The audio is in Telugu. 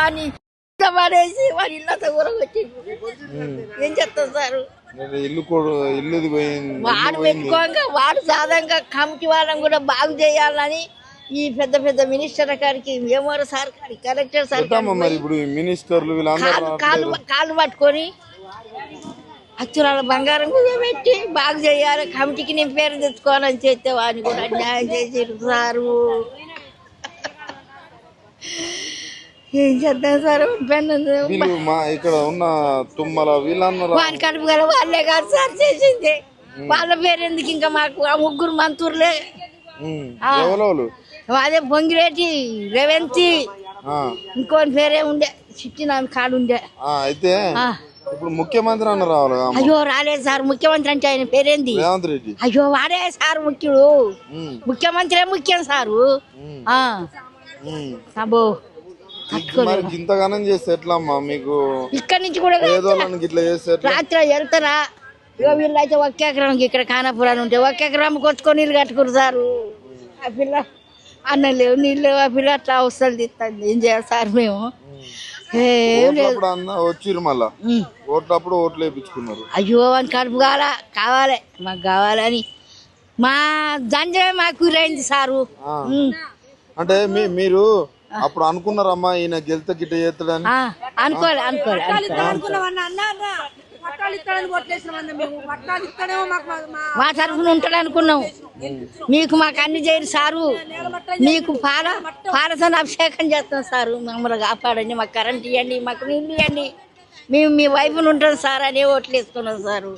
వాడిని పడేసి వాడి ఇల్లంతా ఊరగొచ్చి ఏం చేస్తాం సార్? ఇల్లుది పోయింది. వాడు పెట్టుకోగా వాడు సాధారణంగా కమిటీ వాళ్ళని కూడా బాగు చేయాలని ఈ పెద్ద పెద్ద మినిస్టర్ గారికి ఏమో సార్ గారికి కలెక్టర్ సార్ మరి ఇప్పుడు మినిస్టర్లు కాళ్ళు పట్టుకొని అచ్చురాల బంగారం కూడా పెట్టి బాగు చేయాలి కమిటీకి నేను పేరు తెచ్చుకోవాలని చేస్తే వాడిని కూడా న్యాయం చేసారు సారు. ఏం చేద్దాం సార్? ఇక్కడ ఉన్న తుమ్మల వీళ్ళందరూ వాని కడుపు గల వాళ్ళే కాదు సార్ చేసింది. వాళ్ళ పేరు ఎందుకు? ఇంకా మాకు ఆ ముగ్గురు మంత్రులే. అదే పొంగిరెడ్డి, రేవంతి, ఇంకోని పేరే ఉండే చిట్టిన కాడు ఉండే. అయితే ఇప్పుడు ముఖ్యమంత్రి అన్న రావాలి. అయ్యో రాలేదు సార్. ముఖ్యమంత్రి అంటే ఆయన పేరేంది? రేవంత్ రెడ్డి. అయ్యో వాడే సార్ ముఖ్యుడు. ముఖ్యమంత్రి ముఖ్యం సారు. అబ్బో ఇంతగానం చేస్తే ఎట్లమ్మా మీకు? ఇక్కడ నుంచి కూడా ఇట్లా చేస్తే రాత్రి వెళ్తారా? వీళ్ళు అయితే ఒక్క ఎకరం ఇక్కడ కానాపురాన్ని ఉంటే ఒక్క ఎకరం కొట్టుకొని నీళ్ళు కట్టుకురు సారు. ఆ పిల్ల అన్నం లేవు నీళ్ళు లేవు. ఆ పిల్ల అట్లా అవసరాలు తీస్తుంది. ఏం చేయాలి సార్? మేము వచ్చిర్రు మళ్ళా ఓట్లప్పుడు ఓట్లు వేయించుకున్నారు. అయ్యో అని కడుపు కావాలి మాకు కావాలని మా దంజమే మాకు గురైంది సారు. అంటే మీరు అప్పుడు అనుకున్నారమ్మా ఈయన గెలితే గిట్ట చేస్తాడని? అనుకోవాలి మా తరఫున ఉంటాడు అనుకున్నాం. మీకు మాకు అన్ని చేయరు సారు. మీకు పాలతో అభిషేకం చేస్తాం సారు. మమ్మల్ని కాపాడండి, మాకు కరెంట్ ఇవ్వండి, మాకు నీళ్ళు ఇవ్వండి, మేము మీ వైపున ఉంటాం సార్ అని ఓట్లు వేసుకున్నాం సారు.